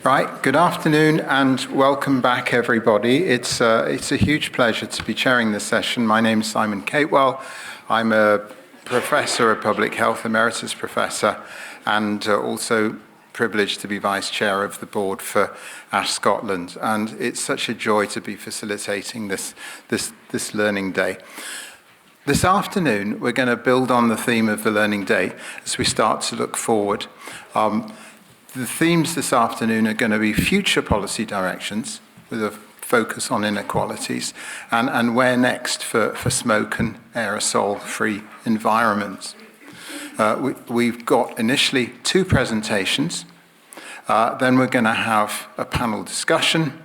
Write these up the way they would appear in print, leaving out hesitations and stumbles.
Right, good afternoon and welcome back everybody. It's a huge pleasure to be chairing this session. My name is Simon Catewell. I'm a professor of public health, emeritus professor, and also privileged to be vice chair of the board for ASH Scotland. And it's such a joy to be facilitating this learning day. This afternoon, we're going to build on the theme of the learning day as we start to look forward. The themes this afternoon are going to be future policy directions with a focus on inequalities and where next for smoke and aerosol-free environments. We've got initially 2 presentations, then we're going to have a panel discussion,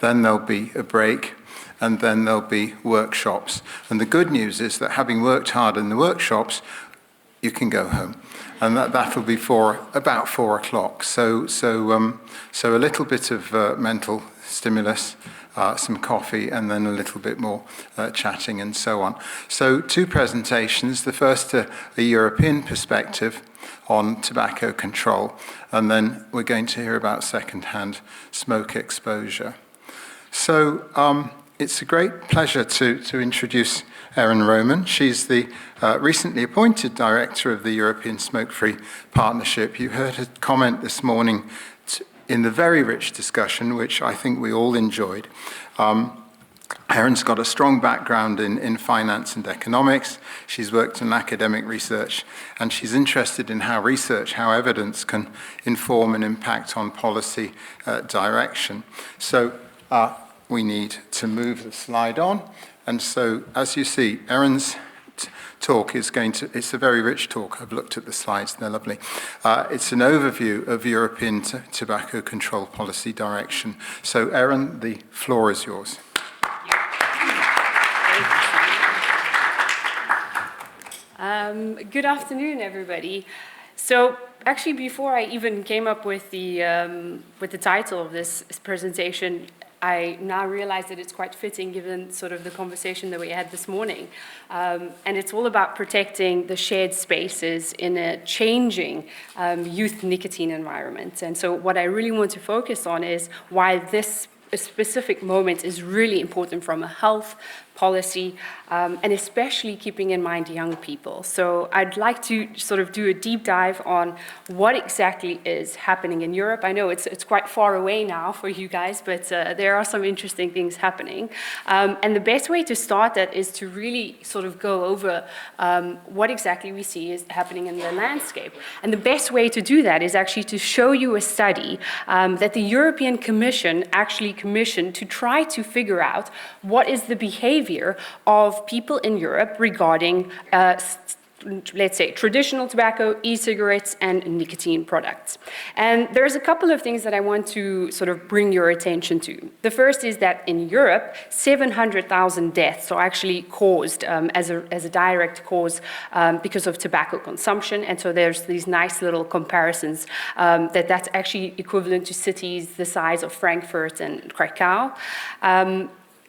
then there'll be a break, and then there'll be workshops. And the good news is that having worked hard in the workshops, you can go home. And that'll be about 4 o'clock. So a little bit of mental stimulus, some coffee, and then a little bit more chatting and so on. So 2 presentations, the first a European perspective on tobacco control, and then we're going to hear about second-hand smoke exposure. So it's a great pleasure to introduce Erin Roman. She's the recently appointed director of the European Smoke-Free Partnership. You heard her comment this morning in the very rich discussion, which I think we all enjoyed. Erin's got a strong background in finance and economics. She's worked in academic research, and she's interested in how research, how evidence can inform and impact on policy direction. So we need to move the slide on. And so, as you see, Erin's talk is it's a very rich talk. I've looked at the slides, they're lovely. It's an overview of European tobacco control policy direction. So, Erin, the floor is yours. Good afternoon, everybody. So, actually, before I even came up with the title of this presentation, I now realize that it's quite fitting given sort of the conversation that we had this morning. And it's all about protecting the shared spaces in a changing youth nicotine environment. And so what I really want to focus on is why this specific moment is really important from a health policy, and especially keeping in mind young people. So I'd like to sort of do a deep dive on what exactly is happening in Europe. I know it's quite far away now for you guys, but there are some interesting things happening. And the best way to start that is to really sort of go over what exactly we see is happening in the landscape. And the best way to do that is actually to show you a study that the European Commission actually commissioned to try to figure out what is the behavior of people in Europe regarding, let's say, traditional tobacco, e-cigarettes, and nicotine products. And there's a couple of things that I want to sort of bring your attention to. The first is that in Europe, 700,000 deaths are actually caused as a direct cause because of tobacco consumption. And so there's these nice little comparisons that's actually equivalent to cities the size of Frankfurt and Krakow.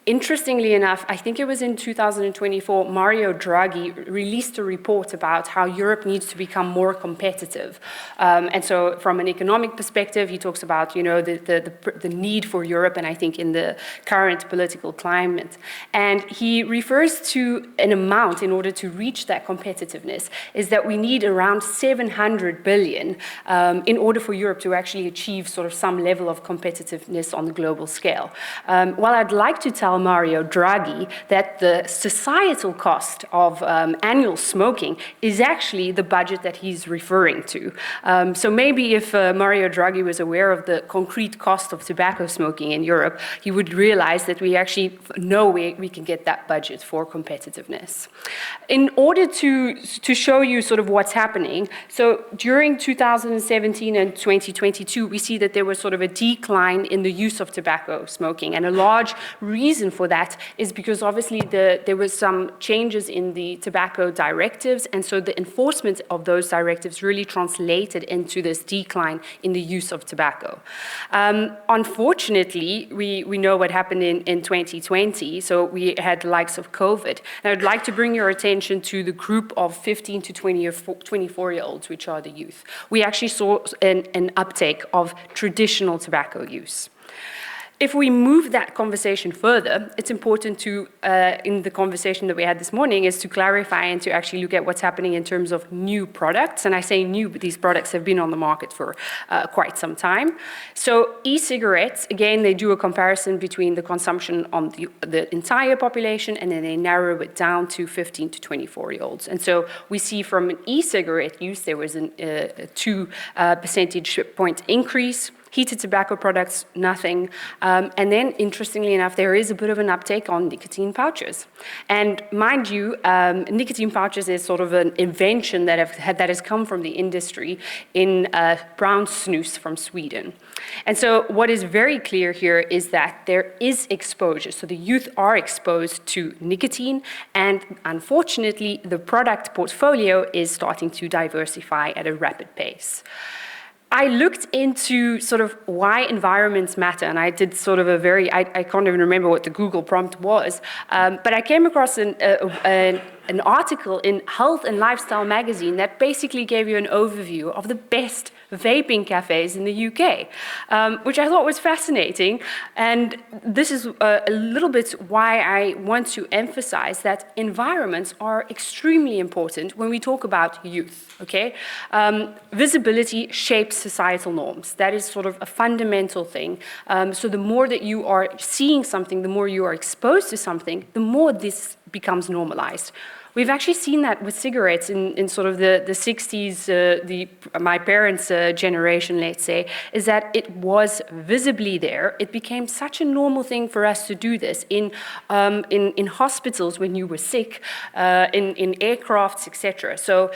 Interestingly enough, I think it was in 2024, Mario Draghi released a report about how Europe needs to become more competitive. And so from an economic perspective, he talks about, the need for Europe, and I think in the current political climate. And he refers to an amount in order to reach that competitiveness is that we need around 700 billion in order for Europe to actually achieve sort of some level of competitiveness on the global scale. While I'd like to tell Mario Draghi that the societal cost of annual smoking is actually the budget that he's referring to. So maybe if Mario Draghi was aware of the concrete cost of tobacco smoking in Europe, he would realize that we actually know we can get that budget for competitiveness. In order to show you sort of what's happening, so during 2017 and 2022, we see that there was sort of a decline in the use of tobacco smoking, and a large reason reason for that is because obviously there was some changes in the tobacco directives, and so the enforcement of those directives really translated into this decline in the use of tobacco. Unfortunately, we know what happened in 2020, so we had the likes of COVID. And I'd like to bring your attention to the group of 15 to 24-year-olds, which are the youth. We actually saw an uptake of traditional tobacco use. If we move that conversation further, it's important to, in the conversation that we had this morning, is to clarify and to actually look at what's happening in terms of new products. And I say new, but these products have been on the market for quite some time. So e-cigarettes, again, they do a comparison between the consumption on the entire population, and then they narrow it down to 15 to 24-year-olds. And so we see from an e-cigarette use, there was a 2 percentage point increase. Heated tobacco products, nothing. And then, interestingly enough, there is a bit of an uptake on nicotine pouches. And mind you, nicotine pouches is sort of an invention that has come from the industry in brown snus from Sweden. And so what is very clear here is that there is exposure. So the youth are exposed to nicotine, and unfortunately, the product portfolio is starting to diversify at a rapid pace. I looked into sort of why environments matter, and I did sort of I can't even remember what the Google prompt was, but I came across an article in Health and Lifestyle magazine that basically gave you an overview of the best vaping cafes in the UK, which I thought was fascinating. And this is a little bit why I want to emphasize that environments are extremely important when we talk about youth, okay? Visibility shapes societal norms. That is sort of a fundamental thing. So the more that you are seeing something, the more you are exposed to something, the more this becomes normalized. We've actually seen that with cigarettes in sort of the 60s, my parents' generation, let's say, is that it was visibly there. It became such a normal thing for us to do this in hospitals when you were sick, in aircrafts, etc. So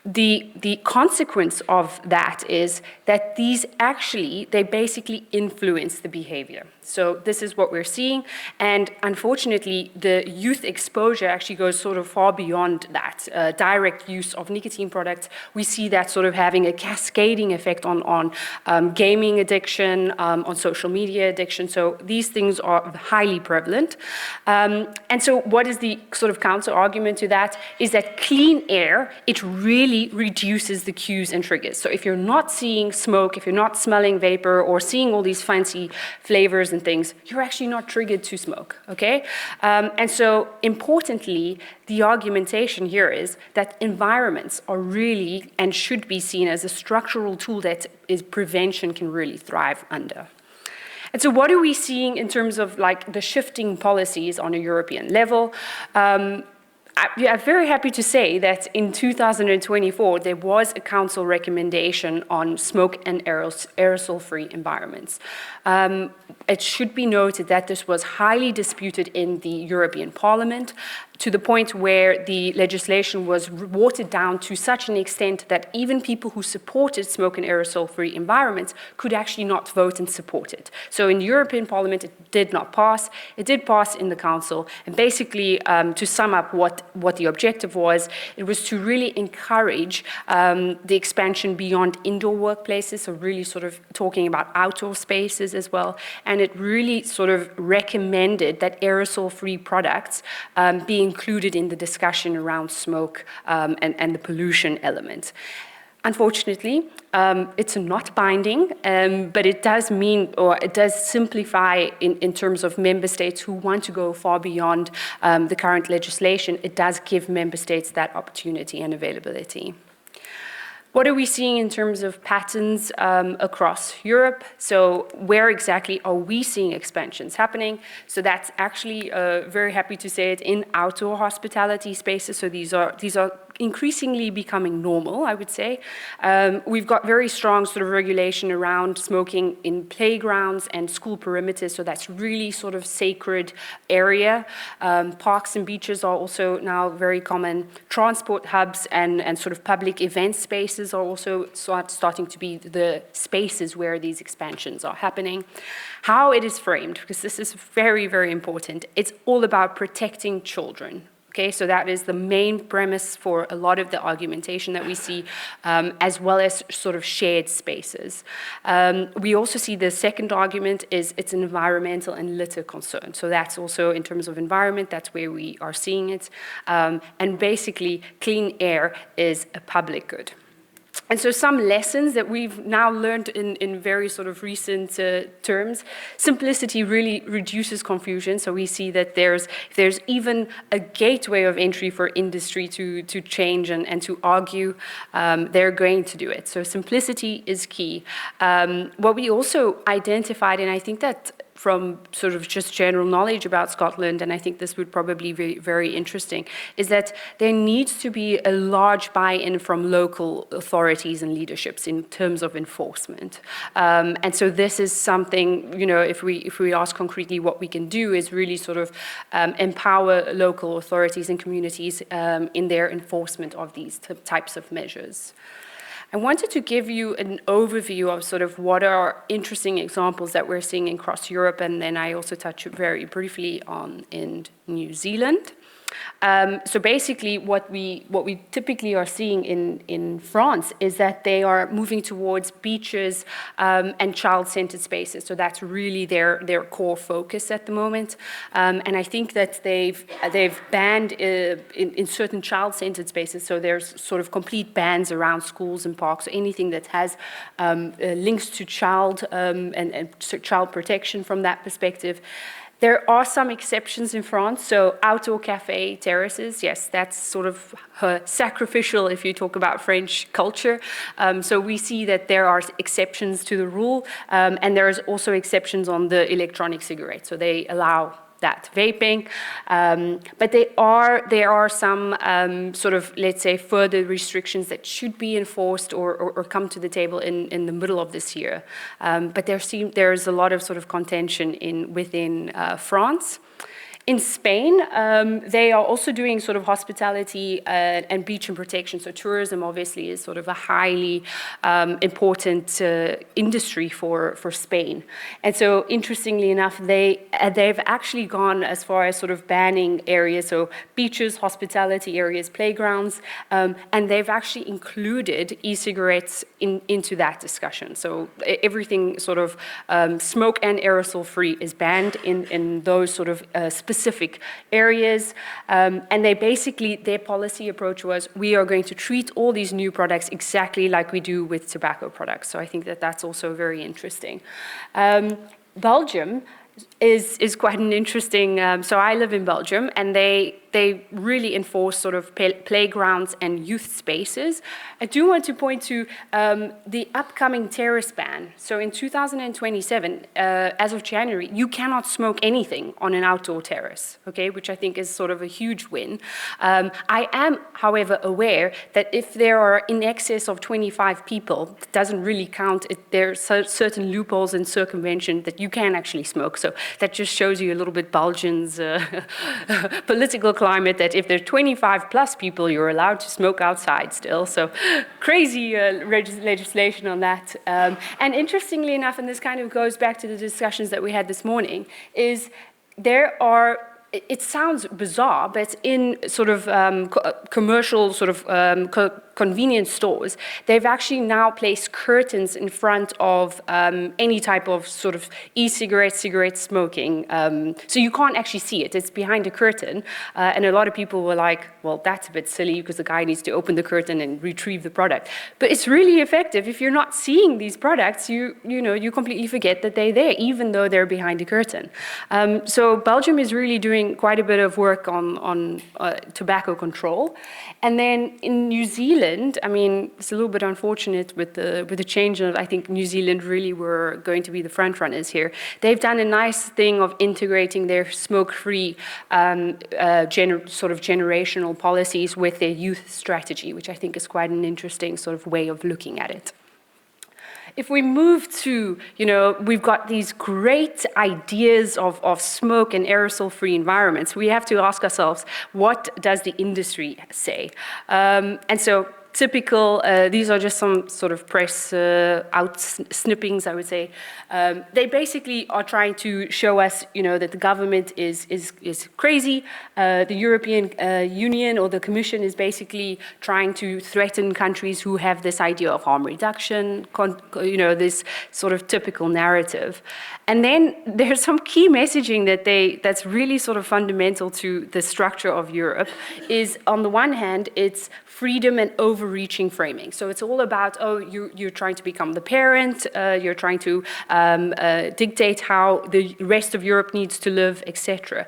the consequence of that is that they basically influence the behavior. So this is what we're seeing, and unfortunately, the youth exposure actually goes sort of far beyond that. Direct use of nicotine products, we see that sort of having a cascading effect on gaming addiction, on social media addiction. So these things are highly prevalent. And so what is the sort of counter argument to that is that clean air, it really reduces the cues and triggers. So if you're not seeing smoke, if you're not smelling vapor or seeing all these fancy flavors and things, you're actually not triggered to smoke, okay? And so importantly, the argumentation here is that environments are really and should be seen as a structural tool that prevention can really thrive under. And so what are we seeing in terms of like the shifting policies on a European level? I'm very happy to say that in 2024, there was a council recommendation on smoke and aerosol-free environments. It should be noted that this was highly disputed in the European Parliament, to the point where the legislation was watered down to such an extent that even people who supported smoke and aerosol-free environments could actually not vote and support it. So in the European Parliament, it did not pass. It did pass in the Council. And basically, to sum up what the objective was, it was to really encourage the expansion beyond indoor workplaces, so really sort of talking about outdoor spaces as well. And it really sort of recommended that aerosol-free products be included in the discussion around smoke and the pollution element. Unfortunately, it's not binding, but it does mean, or it does simplify in terms of member states who want to go far beyond the current legislation. It does give member states that opportunity and availability. What are we seeing in terms of patterns across Europe? So where exactly are we seeing expansions happening? So that's actually very happy to say it in outdoor hospitality spaces. So these are increasingly becoming normal, I would say. We've got very strong sort of regulation around smoking in playgrounds and school perimeters, so that's really sort of sacred area. Parks and beaches are also now very common. Transport hubs and sort of public event spaces are also starting to be the spaces where these expansions are happening. How it is framed, because this is very, very important, it's all about protecting children. Okay, so that is the main premise for a lot of the argumentation that we see, as well as sort of shared spaces. We also see the second argument is it's an environmental and litter concern. So that's also in terms of environment, that's where we are seeing it. And basically, clean air is a public good. And so some lessons that we've now learned in very sort of recent terms, simplicity really reduces confusion. So we see that there's even a gateway of entry for industry to change and to argue, they're going to do it. So simplicity is key. What we also identified, and I think that from sort of just general knowledge about Scotland, and I think this would probably be very interesting, is that there needs to be a large buy-in from local authorities and leaderships in terms of enforcement. And so this is something, you know, if we ask concretely what we can do is really sort of empower local authorities and communities in their enforcement of these types of measures. I wanted to give you an overview of sort of what are interesting examples that we're seeing across Europe, and then I also touch very briefly on in New Zealand. So basically what we typically are seeing in France is that they are moving towards beaches and child-centered spaces. So that's really their core focus at the moment. And I think that they've banned in certain child-centered spaces, so there's sort of complete bans around schools and parks, so anything that has links to child and child protection from that perspective. There are some exceptions in France, so outdoor cafe terraces, yes, that's sort of sacrificial if you talk about French culture. So we see that there are exceptions to the rule, and there's also exceptions on the electronic cigarette, so they allow that vaping, but there are some sort of, let's say, further restrictions that should be enforced or come to the table in the middle of this year. But there's a lot of sort of contention within France. In Spain, they are also doing sort of hospitality and beach and protection. So tourism obviously is sort of a highly important industry for Spain. And so interestingly enough, they've actually gone as far as sort of banning areas, so beaches, hospitality areas, playgrounds, and they've actually included e-cigarettes into that discussion. So everything sort of smoke and aerosol free is banned in those sort of specific areas, and their policy approach was, we are going to treat all these new products exactly like we do with tobacco products. So I think that that's also very interesting. Belgium is quite an interesting, so I live in Belgium, and they really enforce sort of playgrounds and youth spaces. I do want to point to the upcoming terrace ban. So in 2027, as of January, you cannot smoke anything on an outdoor terrace, okay, which I think is sort of a huge win. I am, however, aware that if there are in excess of 25 people, it doesn't really count. There are certain loopholes in circumvention that you can actually smoke. So that just shows you a little bit Belgium's political climate, that if there's 25 plus people, you're allowed to smoke outside still. So crazy legislation on that. And interestingly enough, and this kind of goes back to the discussions that we had this morning, is there are, it sounds bizarre, but in sort of commercial sort of convenience stores, they've actually now placed curtains in front of any type of sort of cigarette smoking. So you can't actually see it. It's behind a curtain. And a lot of people were like, well, that's a bit silly because the guy needs to open the curtain and retrieve the product. But it's really effective. If you're not seeing these products, you completely forget that they're there, even though they're behind a curtain. So Belgium is really doing doing quite a bit of work on tobacco control. And then in New Zealand, I mean, it's a little bit unfortunate with the change of, I think New Zealand really were going to be the front runners here. They've done a nice thing of integrating their smoke-free sort of generational policies with their youth strategy, which I think is quite an interesting sort of way of looking at it. If we move to, we've got these great ideas of smoke and aerosol-free environments, we have to ask ourselves, what does the industry say? And so typical, these are just some sort of press snippings, I would say. They basically are trying to show us, that the government is crazy. The European Union or the Commission is basically trying to threaten countries who have this idea of harm reduction, this sort of typical narrative. And then there's some key messaging that's really sort of fundamental to the structure of Europe is, on the one hand, it's freedom and overreaching framing. So it's all about, you're trying to become the parent, you're trying to dictate how the rest of Europe needs to live, etc.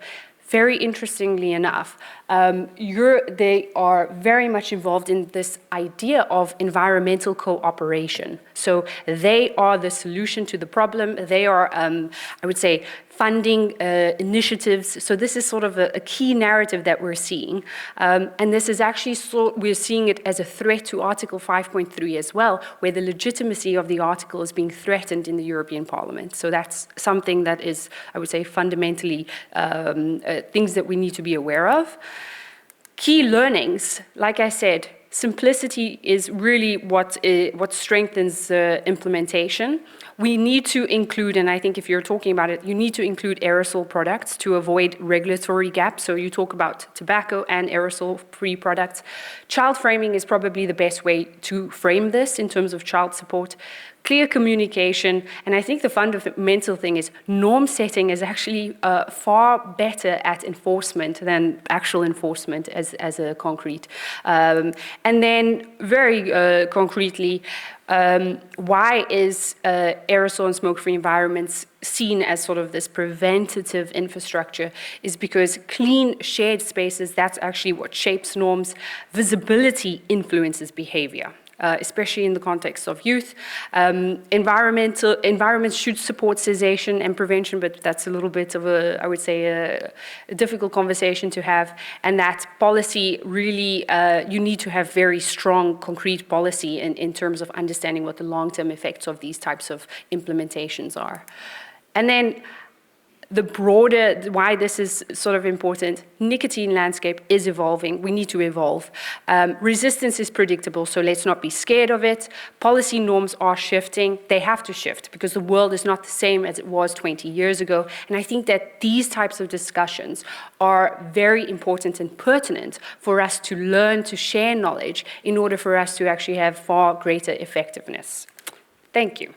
Very interestingly enough, they are very much involved in this idea of environmental cooperation. So they are the solution to the problem. They are, I would say, funding initiatives. So this is sort of a key narrative that we're seeing. And this is actually, we're seeing it as a threat to Article 5.3 as well, where the legitimacy of the article is being threatened in the European Parliament. So that's something that is, I would say, fundamentally things that we need to be aware of. Key learnings, like I said, simplicity is really what strengthens implementation. We need to include, and I think if you're talking about it, you need to include aerosol products to avoid regulatory gaps. So you talk about tobacco and aerosol-free products. Child framing is probably the best way to frame this in terms of child support. Clear communication, and I think the fundamental thing is norm setting is actually far better at enforcement than actual enforcement as a concrete. And then very concretely, why is aerosol and smoke-free environments seen as sort of this preventative infrastructure is because clean shared spaces, that's actually what shapes norms. Visibility influences behavior. Especially in the context of youth. Environments should support cessation and prevention, but that's a little bit of I would say, a difficult conversation to have. And that policy really, you need to have very strong, concrete policy in terms of understanding what the long-term effects of these types of implementations are. And then the broader, why this is sort of important, nicotine landscape is evolving. We need to evolve. Resistance is predictable, so let's not be scared of it. Policy norms are shifting. They have to shift because the world is not the same as it was 20 years ago. And I think that these types of discussions are very important and pertinent for us to learn, to share knowledge in order for us to actually have far greater effectiveness. Thank you.